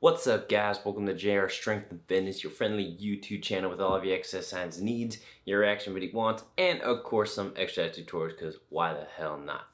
What's up, guys? Welcome to JR Strength and Fitness, your friendly YouTube channel with all of your exercise needs, your reaction video wants, and of course some exercise tutorials, because why the hell not?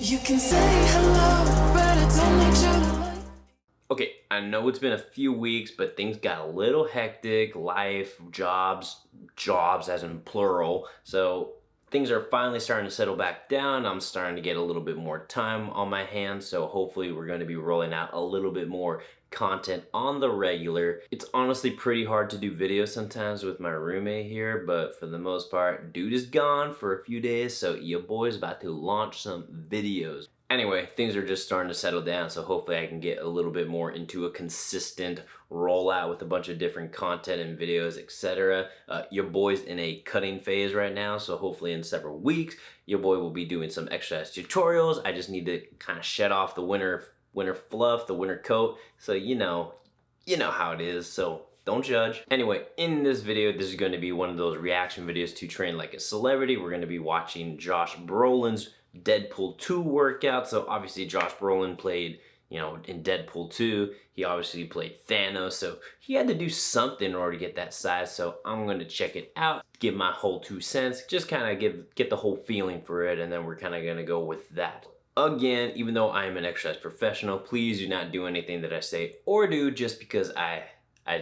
You can say hello, but I don't need you to like. Okay, I know it's been a few weeks, but things got a little hectic. Life, jobs as in plural. So things are finally starting to settle back down. I'm starting to get a little bit more time on my hands. So hopefully we're going to be rolling out a little bit more content on the regular. It's honestly pretty hard to do videos sometimes with my roommate here, but for the most part, dude is gone for a few days. So your boy's about to launch some videos. Anyway, things are just starting to settle down, so hopefully I can get a little bit more into a consistent rollout with a bunch of different content and videos, etc. Your boy's in a cutting phase right now, so hopefully in several weeks, your boy will be doing some exercise tutorials. I just need to kind of shed off the winter fluff, the winter coat, so you know how it is, so don't judge. Anyway, in this video, this is going to be one of those reaction videos to train like a celebrity. We're going to be watching Josh Brolin's Deadpool 2 workout. So obviously Josh Brolin played, in Deadpool 2, he obviously played Thanos, so he had to do something in order to get that size. So I'm going to check it out, give my whole 2 cents, just kind of get the whole feeling for it, and then we're kind of going to go with that. Again, even though I am an exercise professional, please do not do anything that I say or do just because I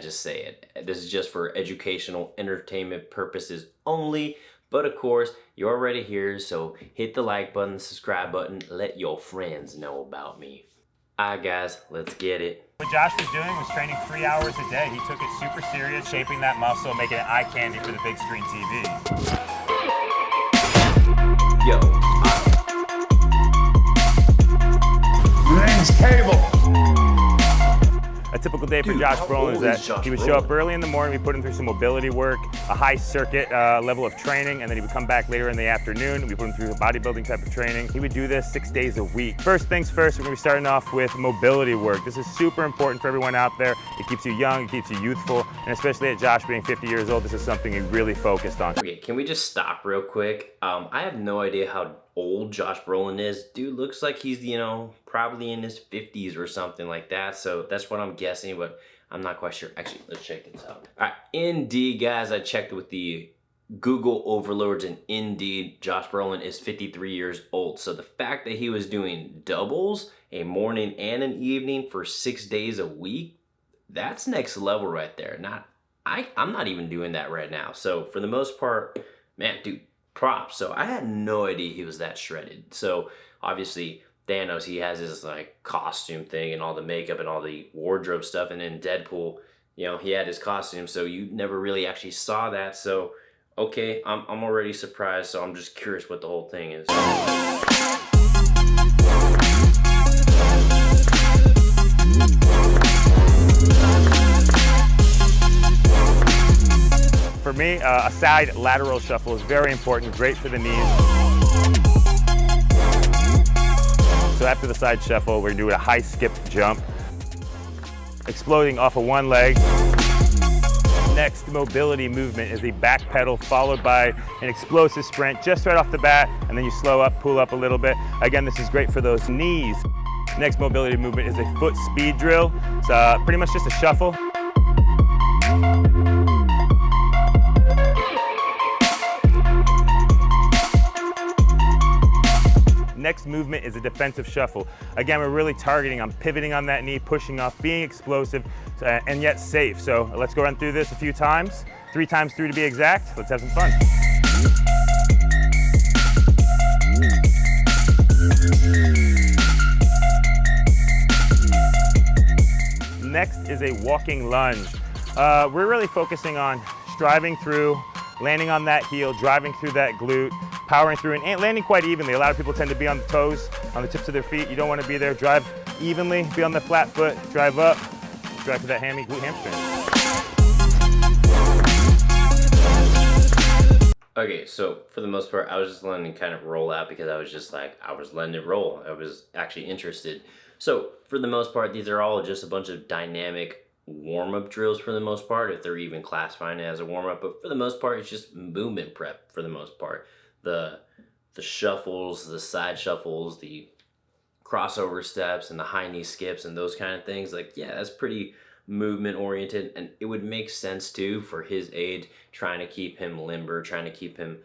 just say it. This is just for educational, entertainment purposes only. But of course, you're already here, so hit the like button, subscribe button, let your friends know about me. Alright guys, let's get it. What Josh was doing was training 3 hours a day. He took it super serious, shaping that muscle, making it eye candy for the big screen TV. Yo. Rings cable. A typical day for Dude, Josh how Brolin is old that is Josh he would show up Brolin? early in the morning, we put him through some mobility work, a high circuit level of training, and then he would come back later in the afternoon. We put him through a bodybuilding type of training. He would do this 6 days a week. First things first, we're gonna be starting off with mobility work. This is super important for everyone out there. It keeps you young, it keeps you youthful, and especially at Josh being 50 years old, this is something he really focused on. Okay, can we just stop real quick? I have no idea how old Josh Brolin is. Dude looks like he's, probably in his 50s or something like that. So that's what I'm guessing, but I'm not quite sure. Actually, let's check this out. All right, indeed, guys, I checked with the Google overlords, and indeed, Josh Brolin is 53 years old. So the fact that he was doing doubles, a morning and an evening for 6 days a week, that's next level right there. I'm not even doing that right now. So for the most part, man, dude, props. So I had no idea he was that shredded. So obviously Thanos, he has his like costume thing and all the makeup and all the wardrobe stuff, and then Deadpool, he had his costume, so you never really actually saw that. So okay, I'm already surprised, so I'm just curious what the whole thing is. For me, a side lateral shuffle is very important, great for the knees. So after the side shuffle, we're gonna do a high skip jump, exploding off of one leg. Next mobility movement is a back pedal followed by an explosive sprint just right off the bat, and then you slow up, pull up a little bit. Again, this is great for those knees. Next mobility movement is a foot speed drill. It's pretty much just a shuffle. Next movement is a defensive shuffle. Again, we're really targeting on pivoting on that knee, pushing off, being explosive, and yet safe. So let's go run through this a few times, 3 times through to be exact. Let's have some fun. Next is a walking lunge. We're really focusing on striving through, landing on that heel, driving through that glute, powering through and landing quite evenly. A lot of people tend to be on the toes, on the tips of their feet. You don't want to be there. Drive evenly, be on the flat foot, drive up, drive to that hammy glute hamstring. Okay, so for the most part, I was just letting it kind of roll out because I was letting it roll. I was actually interested. So for the most part, these are all just a bunch of dynamic warm-up drills for the most part, if they're even classifying it as a warm-up, but for the most part, it's just movement prep for the most part. The shuffles, the side shuffles, the crossover steps, and the high knee skips, and those kind of things, like, yeah, that's pretty movement oriented, and it would make sense too for his age, trying to keep him limber, trying to keep him,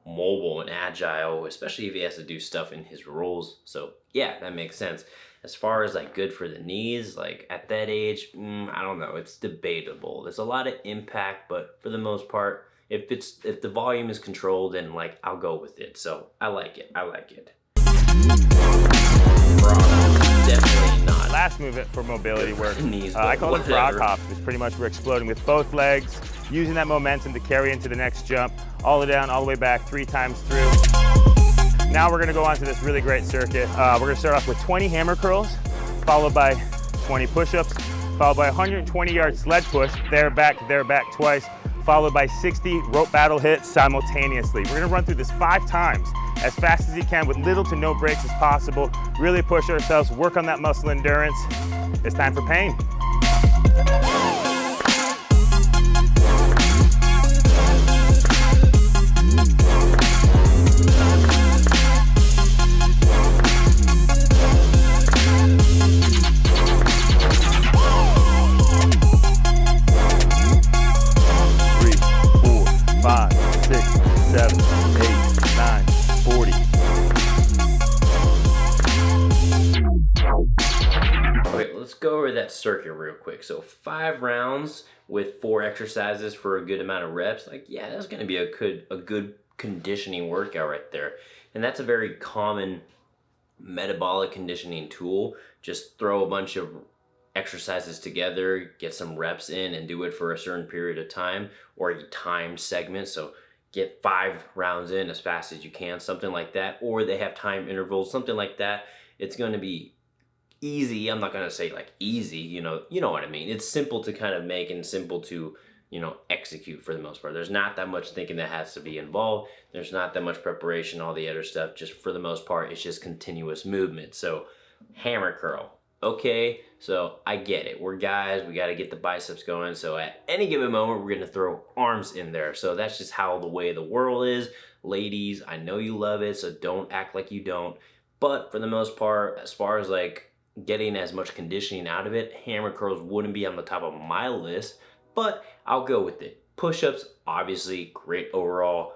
mobile and agile, especially if he has to do stuff in his roles. So yeah, that makes sense. As far as like good for the knees, like at that age, I don't know. It's debatable. There's a lot of impact, but for the most part, if the volume is controlled, then like I'll go with it. So I like it. Definitely not. Last movement for mobility work, Knees, I call them frog whatever. hops, which pretty much we're exploding with both legs, using that momentum to carry into the next jump, all the way down, all the way back, 3 times through. Now we're gonna go on to this really great circuit. We're gonna start off with 20 hammer curls, followed by 20 push-ups, followed by 120-yard sled push, there, back twice, followed by 60 rope battle hits simultaneously. We're gonna run through this 5 times, as fast as you can with little to no breaks as possible. Really push ourselves, work on that muscle endurance. It's time for pain. Circuit real quick. So 5 rounds with 4 exercises for a good amount of reps. Like, yeah, that's going to be a good conditioning workout right there. And that's a very common metabolic conditioning tool. Just throw a bunch of exercises together, get some reps in, and do it for a certain period of time, or a timed segment. So get 5 rounds in as fast as you can, something like that. Or they have time intervals, something like that. It's going to be easy. I'm not going to say like easy, you know what I mean. It's simple to kind of make and simple to, execute for the most part. There's not that much thinking that has to be involved. There's not that much preparation, all the other stuff. Just for the most part, it's just continuous movement. So hammer curl. Okay, so I get it. We're guys, we got to get the biceps going. So at any given moment, we're going to throw arms in there. So that's just how the way the world is. Ladies, I know you love it, so don't act like you don't. But for the most part, as far as like getting as much conditioning out of it, hammer curls wouldn't be on the top of my list, but I'll go with it. Push-ups, obviously great overall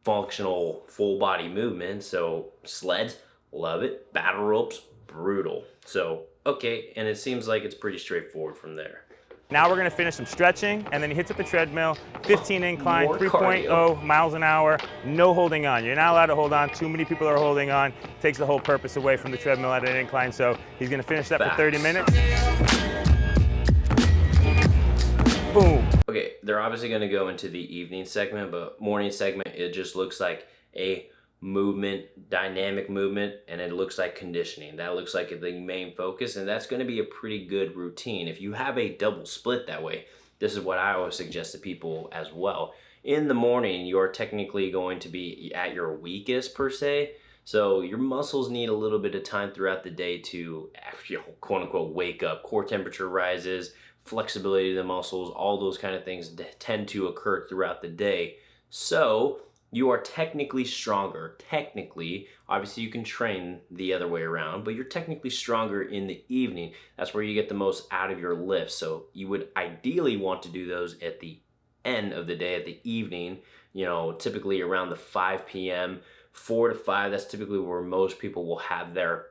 functional full body movement. So sleds, love it. Battle ropes, brutal. So okay, and it seems like it's pretty straightforward from there. Now we're gonna finish some stretching, and then he hits up the treadmill, 15 incline, More 3.0 miles an hour, no holding on. You're not allowed to hold on. Too many people are holding on. Takes the whole purpose away from the treadmill at an incline, so he's gonna finish that for 30 minutes. Boom. Okay, they're obviously gonna go into the evening segment, but morning segment, it just looks like a movement, dynamic movement, and it looks like conditioning. That looks like the main focus, and that's going to be a pretty good routine. If you have a double split that way, this is what I always suggest to people as well. In the morning, you're technically going to be at your weakest per se, so your muscles need a little bit of time throughout the day to, quote unquote, wake up. Core temperature rises, flexibility of the muscles, all those kind of things tend to occur throughout the day. So you are technically stronger. Technically, obviously you can train the other way around, but you're technically stronger in the evening. That's where you get the most out of your lifts. So you would ideally want to do those at the end of the day, at the evening, typically around the 5 p.m., 4 to 5. That's typically where most people will have their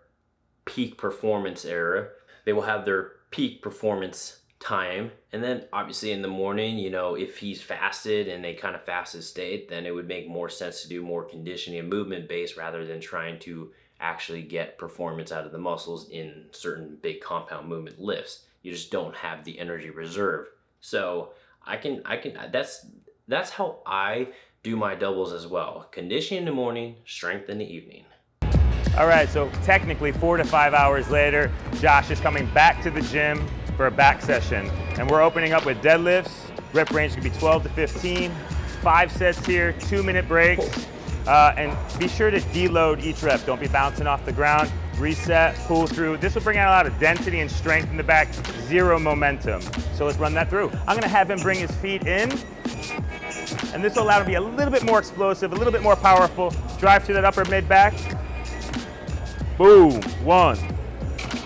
peak performance era. They will have their peak performance time. And then obviously in the morning, if he's fasted and they kind of fasted state, then it would make more sense to do more conditioning and movement based rather than trying to actually get performance out of the muscles in certain big compound movement lifts. You just don't have the energy reserve. So that's how I do my doubles as well. Conditioning in the morning, strength in the evening. All right, so technically 4 to 5 hours later, Josh is coming back to the gym for a back session, and we're opening up with deadlifts. Rep range can be 12 to 15, 5 sets here, 2-minute breaks, and be sure to deload each rep. Don't be bouncing off the ground. reset, pull through. This will bring out a lot of density and strength in the back, zero momentum. So let's run that through. I'm gonna have him bring his feet in, and this will allow him to be a little bit more explosive, a little bit more powerful. Drive to that upper mid back. Boom, 1,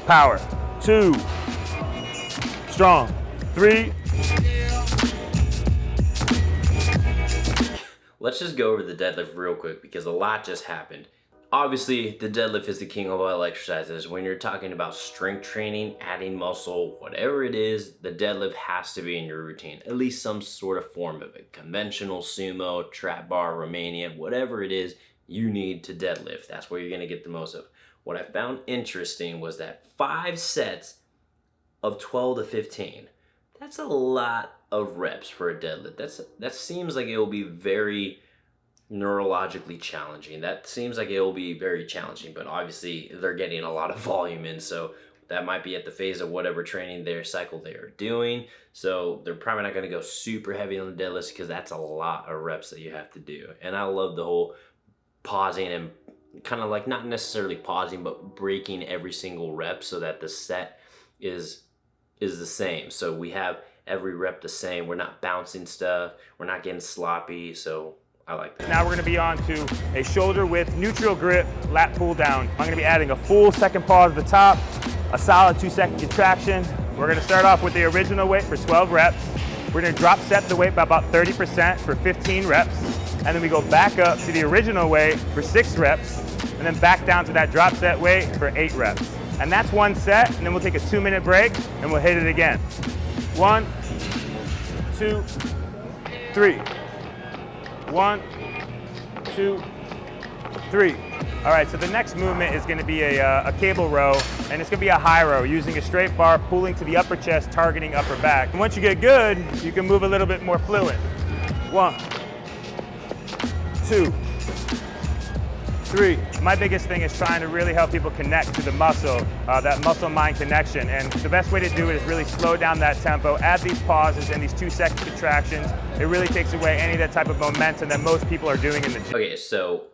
power, 2, strong, 3. Let's just go over the deadlift real quick because a lot just happened. Obviously, the deadlift is the king of all exercises. When you're talking about strength training, adding muscle, whatever it is, the deadlift has to be in your routine. At least some sort of form of it. Conventional, sumo, trap bar, Romanian, whatever it is, you need to deadlift. That's what you're gonna get the most of. What I found interesting was that 5 sets of 12 to 15. That's a lot of reps for a deadlift. That seems like it will be very neurologically challenging. That seems like it will be very challenging, but obviously they're getting a lot of volume in, so that might be at the phase of whatever training their cycle they are doing. So they're probably not going to go super heavy on the deadlifts because that's a lot of reps that you have to do. And I love the whole pausing and kind of like not necessarily pausing, but breaking every single rep so that the set is the same. So we have every rep the same. We're not bouncing stuff. We're not getting sloppy. So I like that. Now we're gonna be on to a shoulder width, neutral grip, lat pull down. I'm gonna be adding a full second pause at the top, a solid 2-second contraction. We're gonna start off with the original weight for 12 reps. We're gonna drop set the weight by about 30% for 15 reps. And then we go back up to the original weight for 6 reps, and then back down to that drop set weight for 8 reps. And that's 1 set, and then we'll take a 2-minute break, and we'll hit it again. 1, 2, 3. 1, 2, 3. All right, so the next movement is gonna be a cable row, and it's gonna be a high row using a straight bar, pulling to the upper chest, targeting upper back. And once you get good, you can move a little bit more fluent. 1, 2, 3. My biggest thing is trying to really help people connect to the muscle, that muscle-mind connection. And the best way to do it is really slow down that tempo, add these pauses and these 2-second contractions. It really takes away any of that type of momentum that most people are doing in the gym. Okay, so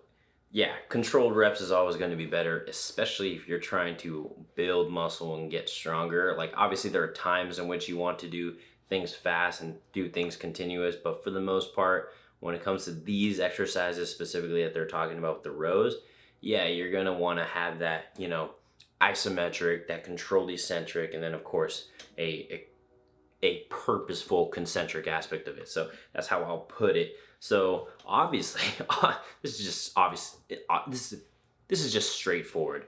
yeah, controlled reps is always going to be better, especially if you're trying to build muscle and get stronger. Like obviously there are times in which you want to do things fast and do things continuous, but for the most part, when it comes to these exercises specifically that they're talking about with the rows, yeah, you're gonna wanna have that, you know, isometric, that controlled eccentric, and then of course a purposeful concentric aspect of it. So that's how I'll put it. So obviously, this is just obvious. This is just straightforward.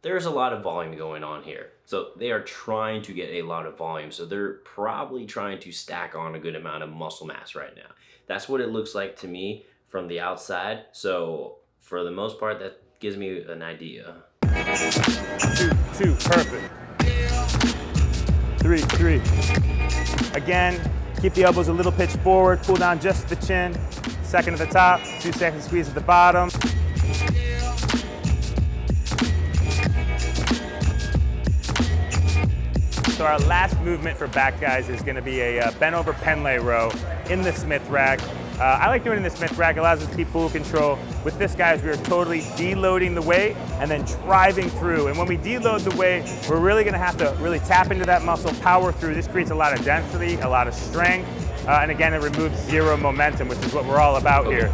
There's a lot of volume going on here. So they are trying to get a lot of volume. So they're probably trying to stack on a good amount of muscle mass right now. That's what it looks like to me from the outside. So for the most part, that gives me an idea. 2, perfect. 3. Again, keep the elbows a little pitched forward, pull down just the chin. Second at the top, 2-second squeeze at the bottom. So our last movement for back guys is going to be a bent over Pendlay row in the Smith rack. I like doing it in the Smith rack. It allows us to keep full control. With this, guys, we are totally deloading the weight and then driving through. And when we deload the weight, we're really going to have to really tap into that muscle, power through. This creates a lot of density, a lot of strength, and again, it removes zero momentum, which is what we're all about here.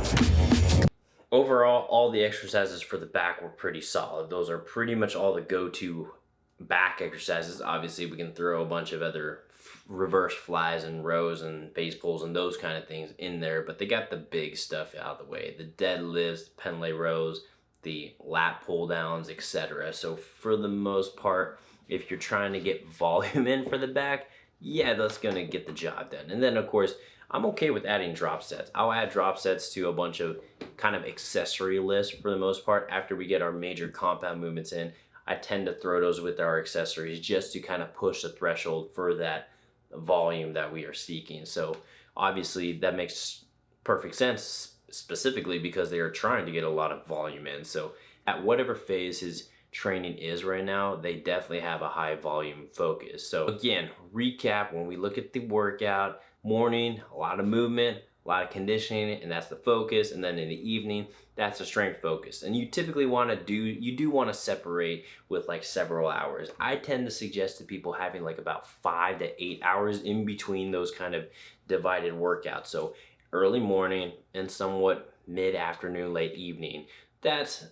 Overall, all the exercises for the back were pretty solid. Those are pretty much all the go-to back exercises. Obviously, we can throw a bunch of other reverse flies and rows and face pulls and those kind of things in there, but they got the big stuff out of the way. The deadlifts, the Pendlay rows, the lat pull downs, etc. So for the most part, if you're trying to get volume in for the back, yeah, that's gonna get the job done. And then of course, I'm okay with adding drop sets. I'll add drop sets to a bunch of kind of accessory lists for the most part. After we get our major compound movements in, I tend to throw those with our accessories just to kind of push the threshold for that volume that we are seeking. So obviously that makes perfect sense, specifically because they are trying to get a lot of volume in. So at whatever phase his training is right now, they definitely have a high volume focus. So again, recap, when we look at the workout, morning, a lot of movement, a lot of conditioning, and that's the focus. And then in the evening, that's the strength focus. And you typically want to separate with like several hours. I tend to suggest to people having like about 5 to 8 hours in between those kind of divided workouts. So early morning and somewhat mid-afternoon, late evening. That's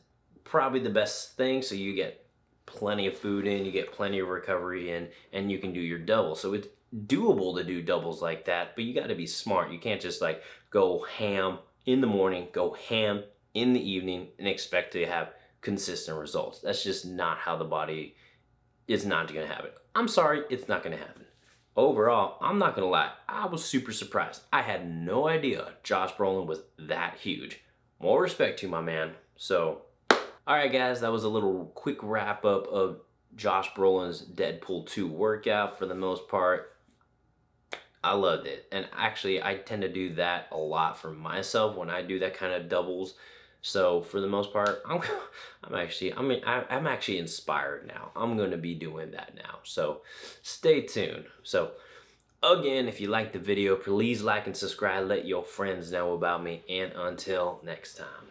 probably the best thing. So you get plenty of food in, you get plenty of recovery in, and you can do your double. So it's doable to do doubles like that, but you got to be smart. You can't just like go ham in the morning, go ham in the evening, and expect to have consistent results. That's just not how the body is not going to have it. I'm sorry, it's not going to happen. Overall, I'm not going to lie, I was super surprised. I had no idea Josh Brolin was that huge. More respect to my man. So, alright guys, that was a little quick wrap up of Josh Brolin's Deadpool 2 workout. For the most part, I loved it. And actually, I tend to do that a lot for myself when I do that kind of doubles. So for the most part, I'm actually inspired now. I'm going to be doing that now. So stay tuned. So again, if you liked the video, please like and subscribe. Let your friends know about me. And until next time.